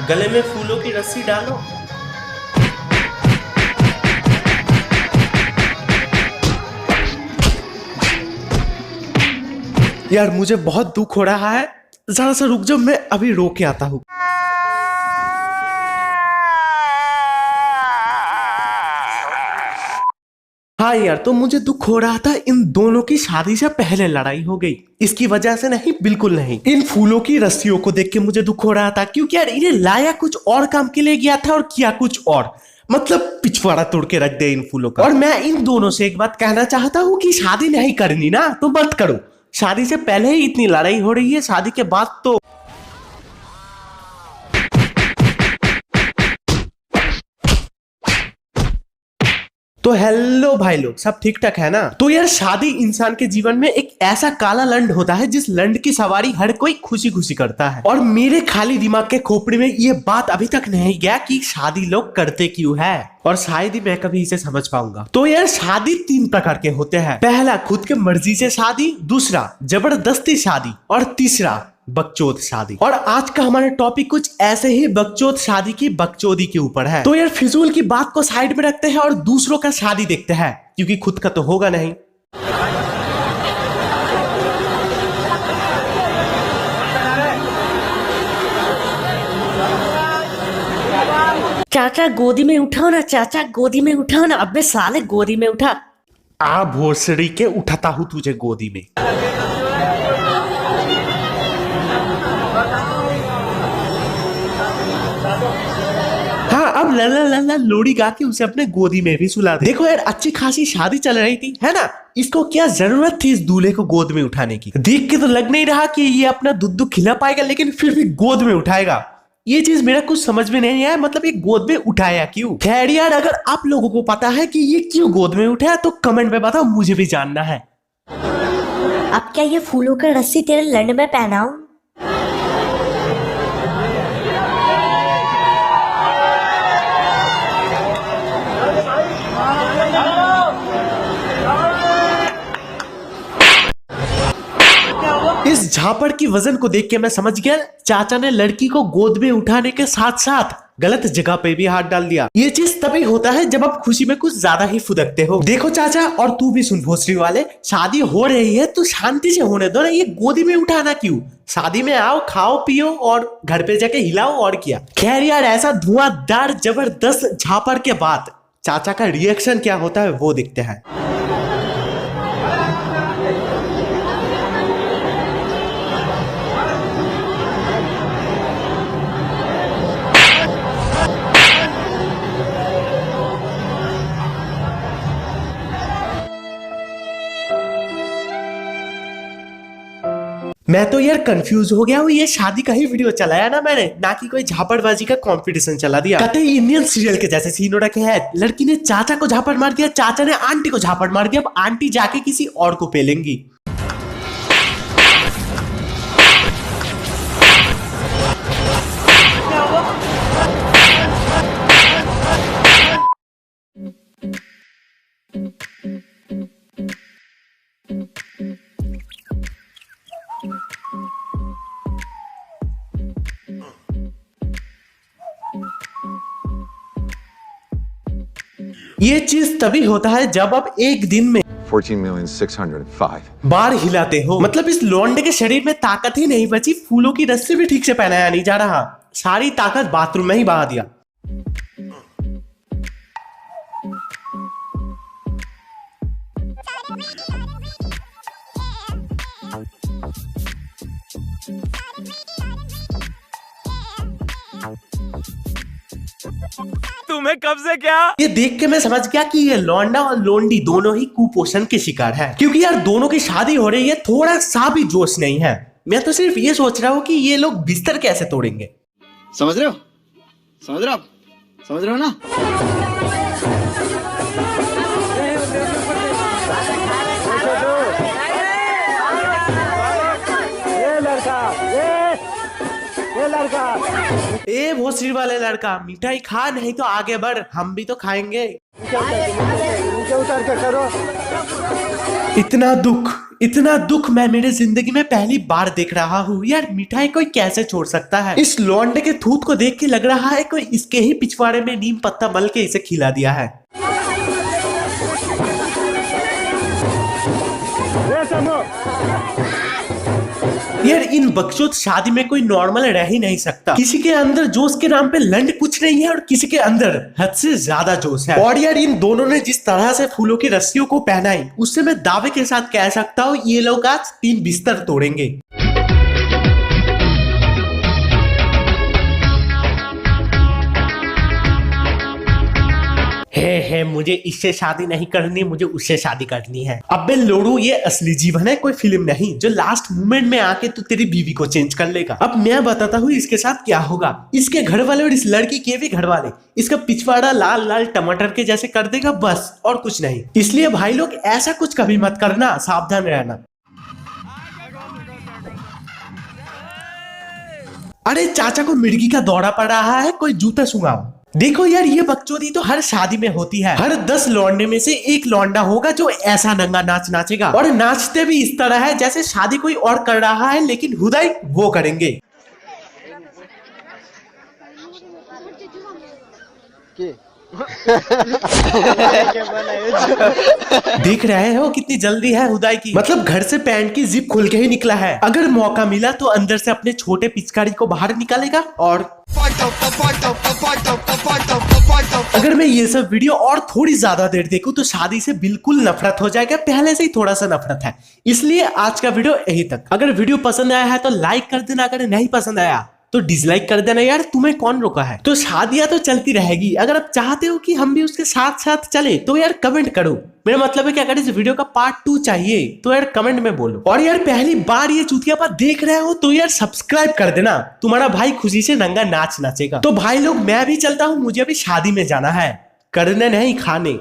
गले में फूलों की रस्सी डालो। यार मुझे बहुत दुख हो रहा है, जरा सा रुक जाओ, मैं अभी रो के आता हूँ। हाँ यार, तो मुझे दुख हो रहा था, इन दोनों की शादी से पहले लड़ाई हो गई। इसकी वजह से नहीं, बिल्कुल नहीं। इन फूलों की रस्सियों को देख के मुझे दुख हो रहा था, क्योंकि यार इन्हें लाया कुछ और काम के लिए गया था और किया कुछ और। मतलब पिछवाड़ा तोड़ के रख दे इन फूलों का। और मैं इन दोनों से एक बात कहना चाहता हूँ कि शादी नहीं करनी ना तो मत करो। शादी से पहले ही इतनी लड़ाई हो रही है, शादी के बाद तो हेलो भाई लोग, सब ठीक ठाक है ना? तो यार शादी इंसान के जीवन में एक ऐसा काला लंड होता है जिस लंड की सवारी हर कोई खुशी खुशी करता है। और मेरे खाली दिमाग के खोपड़ी में ये बात अभी तक नहीं गया कि शादी लोग करते क्यों है, और शायद ही मैं कभी इसे समझ पाऊंगा। तो यार शादी 3 प्रकार के होते हैं। पहला खुद के मर्जी से शादी, दूसरा जबरदस्ती शादी, और तीसरा बकचोद शादी। और आज का हमारा टॉपिक कुछ ऐसे ही बकचोद शादी की बकचोदी के ऊपर है। तो यार फिजूल की बात को साइड में रखते हैं और दूसरों का शादी देखते हैं, क्योंकि खुद का तो होगा नहीं। चाचा गोदी में उठाओ ना, चाचा गोदी में उठाओ ना। अबे साले गोदी में उठा। आ भोसड़ी के उठाता हूँ तुझे गोदी में। हाँ, अब लला लला लोड़ी गा के उसे अपने गोदी में भी सुला दे। देखो यार, अच्छी खासी शादी चल रही थी, है ना? इसको क्या जरूरत थी इस दूल्हे को गोद में उठाने की? देख के तो लग नहीं रहा कि ये अपना दूध खिला पाएगा, लेकिन फिर भी गोद में उठाएगा। ये चीज मेरा कुछ समझ में नहीं आया, मतलब ये गोद में उठाया क्यों? खैर यार, अगर आप लोगों को पता है कि ये क्यों गोद में उठाया तो कमेंट में बताओ, मुझे भी जानना है। अब क्या ये फूलों का रस्सी तेरे लंड में पहनाऊं? इस झापड़ की वजन को देख के मैं समझ गया, चाचा ने लड़की को गोद में उठाने के साथ साथ गलत जगह पे भी हाथ डाल दिया। ये चीज तभी होता है जब आप खुशी में कुछ ज्यादा ही फुदकते हो। देखो चाचा, और तू भी सुन भोसड़ी वाले, शादी हो रही है तो शांति से होने दो ना, ये गोदी में उठाना क्यों? शादी में आओ, खाओ पियो और घर पे जाके हिलाओ, और क्या। खैर यार, ऐसा धुआंधार जबरदस्त झापड़ के बाद चाचा का रिएक्शन क्या होता है वो देखते हैं। मैं तो यार कंफ्यूज हो गया हूँ, ये शादी का ही वीडियो चलाया ना मैंने, ना कि कोई झापड़बाजी का कंपटीशन चला दिया। कतई इंडियन सीरियल के जैसे सीन रखे हैं। लड़की ने चाचा को झापड़ मार दिया, चाचा ने आंटी को झापड़ मार दिया, अब आंटी जाके किसी और को पेलेंगी। ये चीज तभी होता है जब आप एक दिन में 14,605 बार हिलाते हो। मतलब इस लौंडे के शरीर में ताकत ही नहीं बची, फूलों की रस्सी भी ठीक से पहनाया नहीं जा रहा, सारी ताकत बाथरूम में ही बहा दिया। तुम्हें कब से क्या? ये देख के मैं समझ गया कि ये लौंडा और लोंडी दोनों ही कुपोषण के शिकार है, क्योंकि यार दोनों की शादी हो रही है, थोड़ा सा भी जोश नहीं है। मैं तो सिर्फ ये सोच रहा हूँ कि ये लोग बिस्तर कैसे तोड़ेंगे। समझ रहे हो? समझ रहे हो आप? समझ रहे हो ना? ए भोसड़ी वाले लड़का, मिठाई खा, नहीं तो आगे बढ़, हम भी तो खाएंगे। नीचे उतर के करो। इतना दुख मैं मेरे जिंदगी में पहली बार देख रहा हूँ यार। मिठाई कोई कैसे छोड़ सकता है? इस लौंडे के थूत को देख के लग रहा है कोई इसके ही पिछवाड़े में नीम पत्ता मल के इसे खिला दिया है। यार इन बकचोद शादी में कोई नॉर्मल रह ही नहीं सकता। किसी के अंदर जोश के नाम पे लंड कुछ नहीं है और किसी के अंदर हद से ज्यादा जोश है। और यार इन दोनों ने जिस तरह से फूलों की रस्सियों को पहनाई उससे मैं दावे के साथ कह सकता हूँ ये लोग आज 3 बिस्तर तोड़ेंगे। है मुझे इससे शादी नहीं करनी, मुझे उससे शादी करनी है। अबे लोड़ू ये असली जीवन है, कोई फिल्म नहीं जो लास्ट मोमेंट में आके तू तेरी बीवी को चेंज कर लेगा। अब मैं बताता हूँ इसके साथ क्या होगा। इसके घर वाले और इस लड़की के भी घर वाले इसका पिछवाड़ा लाल लाल टमाटर के जैसे कर देगा, बस और कुछ नहीं। इसलिए भाई लोग ऐसा कुछ कभी मत करना, सावधान रहना। अरे चाचा को मिर्गी का दौरा पड़ रहा है, कोई जूता सुंघाओ। देखो यार ये बकचोदी तो हर शादी में होती है। हर 10 लौंडे में से एक लौंडा होगा जो ऐसा नंगा नाच नाचेगा और नाचते भी इस तरह है जैसे शादी कोई और कर रहा है लेकिन हुदाई वो करेंगे। देख रहे हो कितनी जल्दी है हुदाई की, मतलब घर से पैंट की जिप खुल के ही निकला है। अगर मौका मिला तो अंदर से अपने छोटे पिचकारी को बाहर निकालेगा। और अगर मैं ये सब वीडियो और थोड़ी ज्यादा देर देखूं तो शादी से बिल्कुल नफरत हो जाएगा। पहले से ही थोड़ा सा नफरत है, इसलिए आज का वीडियो यही तक। अगर वीडियो पसंद आया है तो लाइक कर देना, अगर नहीं पसंद आया तो डिसलाइक कर देना। यार तुम्हें कौन रोका है? तो शादियां तो चलती रहेगी। अगर आप चाहते हो कि हम भी उसके साथ साथ चले तो यार कमेंट करो। मेरा मतलब है कि अगर इस वीडियो का पार्ट 2 चाहिए तो यार कमेंट में बोलो। और यार पहली बार ये चूतियापा देख रहे हो तो यार सब्सक्राइब कर देना, तुम्हारा भाई खुशी से नंगा नाच नाचेगा। तो भाई लोग मैं भी चलता हूँ, मुझे अभी शादी में जाना है, करने नहीं खाने।